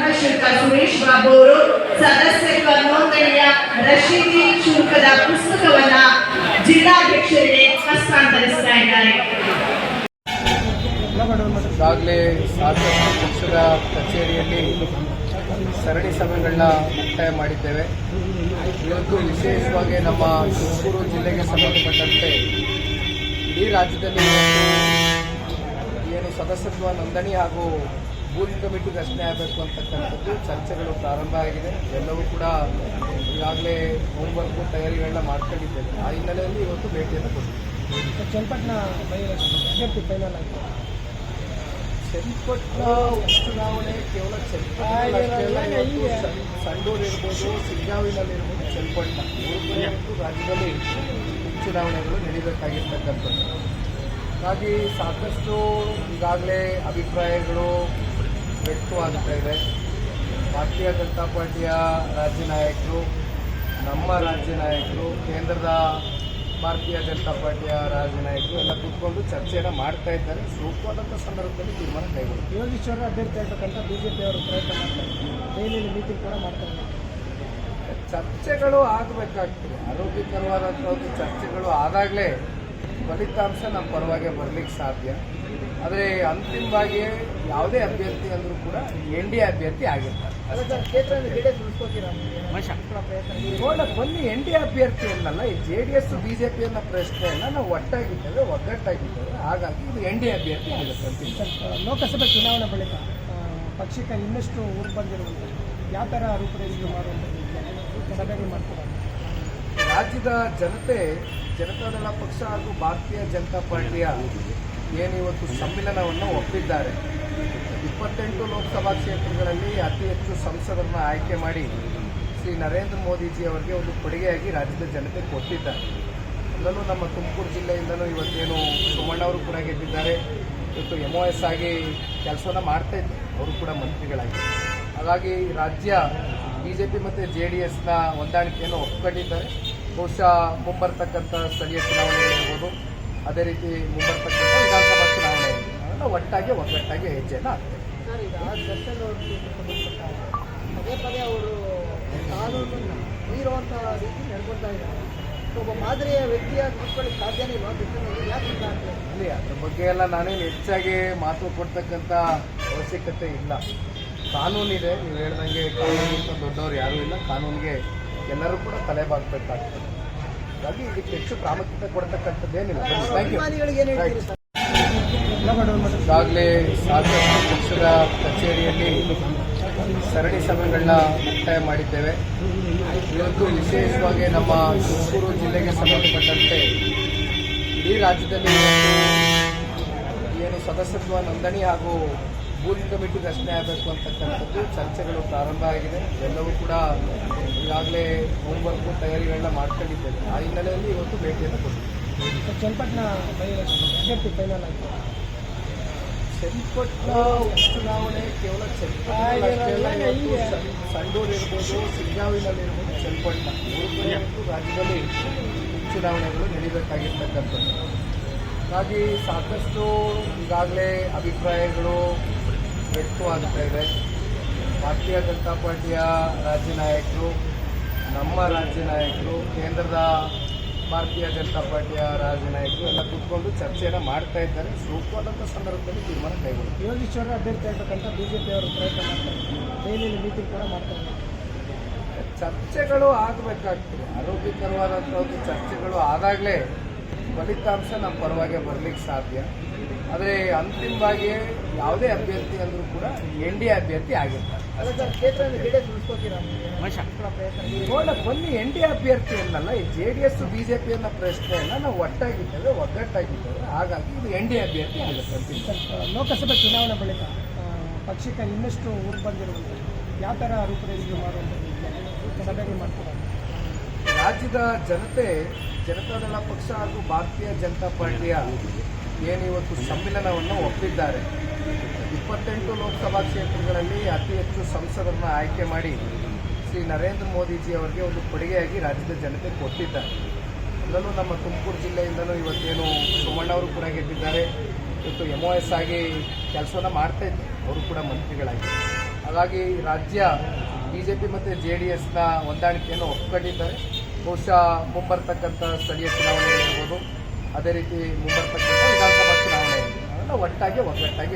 ಧರ್ಮಶುಲ್ಕ ಸುರೇಶ್ ಬಾಬು ಅವರು ಸದಸ್ಯತ್ವ ನೋಂದಣಿಯ ರಶೀದಿ ಶುಲ್ಕದ ಪುಸ್ತಕವನ್ನ ಜಿಲ್ಲಾಧ್ಯಕ್ಷರಿಗೆ ಹಸ್ತಾಂತರಿಸ್ತಾ ಇದ್ದಾರೆ. ಈಗಾಗಲೇ ಶಾಸಕ ಪಕ್ಷದ ಕಚೇರಿಯಲ್ಲಿ ಸರಣಿ ಸಭೆಗಳನ್ನ ಮುಕ್ತಾಯ ಮಾಡಿದ್ದೇವೆ. ಇವತ್ತು ವಿಶೇಷವಾಗಿ ನಮ್ಮ ತುಮಕೂರು ಜಿಲ್ಲೆಗೆ ಸಂಬಂಧಪಟ್ಟಂತೆ ಇಡೀ ರಾಜ್ಯದಲ್ಲಿ ಏನು ಸದಸ್ಯತ್ವ ನೋಂದಣಿ ಹಾಗೂ ಬೂತ್ ಕಮಿಟಿ ರಚನೆ ಆಗಬೇಕು ಅಂತಕ್ಕಂಥದ್ದು ಚರ್ಚೆಗಳು ಪ್ರಾರಂಭ ಆಗಿದೆ. ಎಲ್ಲವೂ ಕೂಡ ಈಗಾಗಲೇ ಹೋಮ್ವರ್ಕ್ ತಯಾರಿಗಳನ್ನ ಮಾಡ್ಕೊಂಡಿದ್ದೇವೆ. ಆ ಹಿನ್ನೆಲೆಯಲ್ಲಿ ಇವತ್ತು ಭೇಟಿಯನ್ನು ಕೊಟ್ಟಿದ್ದೇವೆ. ಚನ್ನಪಟ್ಟಣ ಅಭ್ಯರ್ಥಿ ಫೈನಲ್ ಆಯಿತು. ಚನ್ನಪಟ್ಟಣ ಉಪಚುನಾವಣೆ ಕೇವಲ ಸಂಡೂರು ಇರ್ಬೋದು, ಸಿಂಗಾವಿನಲ್ಲಿರ್ಬೋದು, ಚನ್ನಪಟ್ಟಣ ಮೂರು ರಾಜ್ಯದಲ್ಲಿ ಉಪಚುನಾವಣೆಗಳು ನಡೀಬೇಕಾಗಿರ್ತಕ್ಕಂಥದ್ದು. ಹಾಗಾಗಿ ಸಾಕಷ್ಟು ಈಗಾಗಲೇ ಅಭಿಪ್ರಾಯಗಳು ವ್ಯಕ್ತವಾಗ್ತಾ ಇದೆ. ಭಾರತೀಯ ಜನತಾ ಪಾರ್ಟಿಯ ರಾಜ್ಯ ನಾಯಕರು, ನಮ್ಮ ರಾಜ್ಯ ನಾಯಕರು, ಕೇಂದ್ರದ ಭಾರತೀಯ ಜನತಾ ಪಾರ್ಟಿಯ ರಾಜ್ಯ ನಾಯಕರು ಎಲ್ಲ ಕೂತ್ಕೊಂಡು ಚರ್ಚೆಯನ್ನು ಮಾಡ್ತಾ ಇದ್ದಾರೆ. ಸೂಕ್ತವಾದಂಥ ಸಂದರ್ಭದಲ್ಲಿ ತೀರ್ಮಾನ ಕೈಗೊಳ್ಳುತ್ತೆ. ಯೋಗೀಶ್ವರ ಅಭ್ಯರ್ಥಿ ಆಗಬೇಕಂತ ಬಿಜೆಪಿ ಅವರು ಪ್ರಯತ್ನ ಮಾಡ್ತಾರೆ. ಡೈಲಿ ಮೀಟಿಂಗ್ ಕೂಡ ಮಾಡ್ತಾರೆ. ಚರ್ಚೆಗಳು ಆಗಬೇಕಾಗ್ತದೆ. ಆರೋಗ್ಯಕರವಾದಂಥ ಒಂದು ಚರ್ಚೆಗಳು ಆದಾಗಲೇ ಫಲಿತಾಂಶ ನಮ್ಮ ಪರವಾಗಿ ಬರಲಿಕ್ಕೆ ಸಾಧ್ಯ. ಆದರೆ ಅಂತಿಮವಾಗಿ ಯಾವುದೇ ಅಭ್ಯರ್ಥಿ ಅಂದರೂ ಕೂಡ NDA ಅಭ್ಯರ್ಥಿ ಆಗಿರ್ತಾರೆ. ನೋಡ ಬನ್ನಿ, NDA ಅಭ್ಯರ್ಥಿ ಅನ್ನಲ್ಲ, ಈ JDS BJPಯನ್ನ ಪ್ರಶ್ನೆಯನ್ನ ನಾವು ಒಟ್ಟಾಗಿದ್ದೇವೆ, ಒಗ್ಗಟ್ಟಾಗಿದ್ದೇವೆ. ಹಾಗಾಗಿ ಇದು NDA ಅಭ್ಯರ್ಥಿ ಆಗುತ್ತೆ. ಲೋಕಸಭೆ ಚುನಾವಣೆ ಬಳಿಕ ಪಕ್ಷಕ್ಕೆ ಇನ್ನಷ್ಟು ಊರು ಬಂದಿರುವಂಥದ್ದು ಯಾವ ಥರ ರೂಪುರೇಷೆ ಮಾಡುವಂಥದ್ದು ಸಭೆಗಳು ಮಾಡ್ತಾರೆ. ರಾಜ್ಯದ ಜನತೆ ಜನತಾದಳ ಪಕ್ಷ ಹಾಗೂ ಭಾರತೀಯ ಜನತಾ ಪಾರ್ಟಿಯ ಏನಿವತ್ತು ಸಮ್ಮಿಲನವನ್ನು ಒಪ್ಪಿದ್ದಾರೆ. 28 ಲೋಕಸಭಾ ಕ್ಷೇತ್ರಗಳಲ್ಲಿ ಅತಿ ಹೆಚ್ಚು ಸಂಸದರನ್ನು ಆಯ್ಕೆ ಮಾಡಿ ಶ್ರೀ ನರೇಂದ್ರ ಮೋದಿಜಿ ಅವರಿಗೆ ಒಂದು ಕೊಡುಗೆಯಾಗಿ ರಾಜ್ಯದ ಜನತೆ ಕೊಟ್ಟಿದ್ದಾರೆ. ಅದರಲ್ಲೂ ನಮ್ಮ ತುಮಕೂರು ಜಿಲ್ಲೆಯಿಂದಲೂ ಇವತ್ತೇನು ಸೋಮಣ್ಣ ಅವರು ಕೂಡ ಗೆದ್ದಿದ್ದಾರೆ. ಇವತ್ತು MOS ಆಗಿ ಕೆಲಸವನ್ನು ಮಾಡ್ತಾ ಇದ್ದಾರೆ, ಅವರು ಕೂಡ ಮಂತ್ರಿಗಳಾಗಿ. ಹಾಗಾಗಿ ರಾಜ್ಯ BJP ಮತ್ತು JDSನ ಹೊಂದಾಣಿಕೆಯನ್ನು ಒಪ್ಕೊಂಡಿದ್ದಾರೆ. ಬಹುಶಃ ಮುಂಬರ್ತಕ್ಕಂಥ ಸ್ಥಳೀಯ ಚುನಾವಣೆಗಳಿರ್ಬೋದು, ಅದೇ ರೀತಿ ಮುಂಬರ್ತಕ್ಕಂಥ ವಿಧಾನಸಭಾ ಚುನಾವಣೆ ಒಗ್ಗಟ್ಟಾಗಿ ಹೆಜ್ಜೆಯನ್ನು ಹಾಕ್ತಾರೆ. ಸರ್, ಈಗ ದರ್ಶನ್ ಪದೇ ಪದೇ ಅವರು ಕಾನೂನನ್ನು ಮೀರುವಂಥ ರೀತಿ ನಡ್ಕೊಳ್ತಾ ಇದ್ದಾರೆ. ಒಬ್ಬ ಮಾದರಿಯ ವ್ಯಕ್ತಿಯಾಗಿ ನಿಂತ್ಕೊಳ್ಳಿಕ್ಕೆ ಸಾಧ್ಯನೇ ಇಲ್ವಾ? ಯಾಕೆ ಅಲ್ಲಿ ಅದ್ರ ಬಗ್ಗೆ ಎಲ್ಲ ನಾನೇನು ಹೆಚ್ಚಾಗಿ ಮಾತು ಕೊಡ್ತಕ್ಕಂಥ ಅವಶ್ಯಕತೆ ಇಲ್ಲ. ಕಾನೂನಿದೆ, ನೀವು ಹೇಳ್ದಂಗೆ ಕಾನೂನಿಗಿಂತ ದೊಡ್ಡವರು ಯಾರೂ ಇಲ್ಲ. ಕಾನೂನಿಗೆ ಎಲ್ಲರೂ ಕೂಡ ತಲೆ ಬಾಗಬೇಕಾಗ್ತದೆ. ಹಾಗಾಗಿ ಇದಕ್ಕೆ ಹೆಚ್ಚು ಪ್ರಾಮುಖ್ಯತೆ ಕೊಡ್ತಕ್ಕಂಥದ್ದೇನಿಲ್ಲ. Thank you. ಈಗಾಗಲೇ ಶಾಸಕ ಪಕ್ಷದ ಕಚೇರಿಯಲ್ಲಿ ಸರಣಿ ಸಭೆಗಳನ್ನ ಮುಕ್ತಾಯ ಮಾಡಿದ್ದೇವೆ. ಇವತ್ತು ವಿಶೇಷವಾಗಿ ನಮ್ಮ ತುಮಕೂರು ಜಿಲ್ಲೆಗೆ ಸಂಬಂಧಪಟ್ಟಂತೆ ಇಡೀ ರಾಜ್ಯದಲ್ಲಿ ಏನು ಸದಸ್ಯತ್ವ ನೋಂದಣಿ ಹಾಗೂ ಬೂತ್ ಕಮಿಟಿ ರಚನೆ ಆಗಬೇಕು ಅಂತಕ್ಕಂಥದ್ದು ಚರ್ಚೆಗಳು ಪ್ರಾರಂಭ ಆಗಿದೆ. ಎಲ್ಲವೂ ಕೂಡ ಈಗಾಗಲೇ ಹೋಮ್ವರ್ಕ್ ತಯಾರಿಗಳನ್ನ ಮಾಡ್ಕೊಂಡಿದ್ದೇವೆ. ಆ ಹಿನ್ನೆಲೆಯಲ್ಲಿ ಇವತ್ತು ಭೇಟಿಯನ್ನು ಕೊಟ್ಟಿದ್ದೇವೆ. ಚನ್ನಪಟ್ಟಣ ಅಭ್ಯರ್ಥಿ ಫೈನಲ್ ಆಯಿತು. ಚನ್ನಪಟ್ಟಣ ಉಪಚುನಾವಣೆ ಕೇವಲ ಸಂಡೂರು ಇರ್ಬೋದು, ಸಿಂಗಾವಿನಲ್ಲಿರ್ಬೋದು, ಚನ್ನಪಟ್ಟಣ ಮೂರು ರಾಜ್ಯದಲ್ಲಿ ಉಪಚುನಾವಣೆಗಳು ನಡೀಬೇಕಾಗಿರ್ತಕ್ಕಂಥದ್ದು. ಹಾಗಾಗಿ ಸಾಕಷ್ಟು ಈಗಾಗಲೇ ಅಭಿಪ್ರಾಯಗಳು ವ್ಯಕ್ತವಾಗ್ತಾ ಇದೆ. ಭಾರತೀಯ ಜನತಾ ಪಾರ್ಟಿಯ ರಾಜ್ಯ ನಾಯಕರು, ನಮ್ಮ ರಾಜ್ಯ ನಾಯಕರು, ಕೇಂದ್ರದ ಭಾರತೀಯ ಜನತಾ ಪಾರ್ಟಿಯ ರಾಜ್ಯ ನಾಯಕರು ಎಲ್ಲ ಕೂತ್ಕೊಂಡು ಚರ್ಚೆಯನ್ನು ಮಾಡ್ತಾ ಇದ್ದಾರೆ. ಸೂಕ್ತವಾದಂಥ ಸಂದರ್ಭದಲ್ಲಿ ತೀರ್ಮಾನ ಕೈಗೊಳ್ಳುತ್ತೆ. ಯೋಗೀಶ್ವರ ಅಭ್ಯರ್ಥಿ ಆಗಬೇಕಂತ ಬಿಜೆಪಿ ಅವರು ಪ್ರಯತ್ನ ಮಾಡ್ತಾರೆ. ಡೈಲಿ ಮೀಟಿಂಗ್ ಕೂಡ ಮಾಡ್ತಾರೆ. ಚರ್ಚೆಗಳು ಆಗಬೇಕಾಗ್ತದೆ. ಆರೋಗ್ಯಕರವಾದಂಥ ಒಂದು ಚರ್ಚೆಗಳು ಆದಾಗಲೇ ಫಲಿತಾಂಶ ನಮ್ಮ ಪರವಾಗಿ ಬರಲಿಕ್ಕೆ ಸಾಧ್ಯ. ಆದರೆ ಅಂತಿಮವಾಗಿ ಯಾವುದೇ ಅಭ್ಯರ್ಥಿ ಅಂದರೂ ಕೂಡ NDA ಅಭ್ಯರ್ಥಿ ಆಗಿರ್ತಾರೆ. ನೋಡ ಬನ್ನಿ, NDA ಅಭ್ಯರ್ಥಿ ಅನ್ನಲ್ಲ, ಈ JDS BJPಯನ್ನ ಪ್ರಶ್ನೆಯನ್ನ ನಾವು ಒಟ್ಟಾಗಿದ್ದೇವೆ, ಒಗ್ಗಟ್ಟಾಗಿದ್ದೇವೆ. ಹಾಗಾಗಿ ಇದು NDA ಅಭ್ಯರ್ಥಿ ಆಗುತ್ತೆ. ಲೋಕಸಭೆ ಚುನಾವಣೆ ಬಳಿಕ ಪಕ್ಷಕ್ಕೆ ಇನ್ನಷ್ಟು ಊರು ಬಂದಿರುವಂಥದ್ದು ಯಾವ ಥರ ರೂಪುರೇಷೆ ಮಾಡುವಂಥದ್ದು ಸಭೆಗಳು ಮಾಡ್ತಾರೆ. ರಾಜ್ಯದ ಜನತೆ ಜನತಾದಳ ಪಕ್ಷ ಹಾಗೂ ಭಾರತೀಯ ಜನತಾ ಪಾರ್ಟಿಯ ಏನಿವತ್ತು ಸಮ್ಮಿಲನವನ್ನು ಒಪ್ಪಿದ್ದಾರೆ. 28 ಲೋಕಸಭಾ ಕ್ಷೇತ್ರಗಳಲ್ಲಿ ಅತಿ ಹೆಚ್ಚು ಸಂಸದರನ್ನು ಆಯ್ಕೆ ಮಾಡಿ ಶ್ರೀ ನರೇಂದ್ರ ಮೋದಿಜಿ ಅವರಿಗೆ ಒಂದು ಕೊಡುಗೆಯಾಗಿ ರಾಜ್ಯದ ಜನತೆ ಕೊಟ್ಟಿದ್ದಾರೆ. ಅದರಲ್ಲೂ ನಮ್ಮ ತುಮಕೂರು ಜಿಲ್ಲೆಯಿಂದಲೂ ಇವತ್ತೇನು ಸೋಮಣ್ಣ ಅವರು ಕೂಡ ಗೆದ್ದಿದ್ದಾರೆ. ಇವತ್ತು MOS ಆಗಿ ಕೆಲಸವನ್ನು ಮಾಡ್ತಾ ಇದ್ದಾರೆ, ಅವರು ಕೂಡ ಮಂತ್ರಿಗಳಾಗಿ. ಹಾಗಾಗಿ ರಾಜ್ಯ ಬಿಜೆಪಿ ಮತ್ತು JDSನ ಹೊಂದಾಣಿಕೆಯನ್ನು ಒಪ್ಪಿಕೊಂಡಿದ್ದಾರೆ. ಬಹುಶಃ ಮುಂಬರ್ತಕ್ಕಂಥ ಸ್ಥಳೀಯ ಚುನಾವಣೆಗಳಿರ್ಬೋದು, ಅದೇ ರೀತಿ ಮುಂಬರ್ತಕ್ಕಂಥ ವಿಧಾನಸಭಾ ಚುನಾವಣೆ ಒಟ್ಟಾಗಿ ಒಗ್ಗಟ್ಟಾಗಿ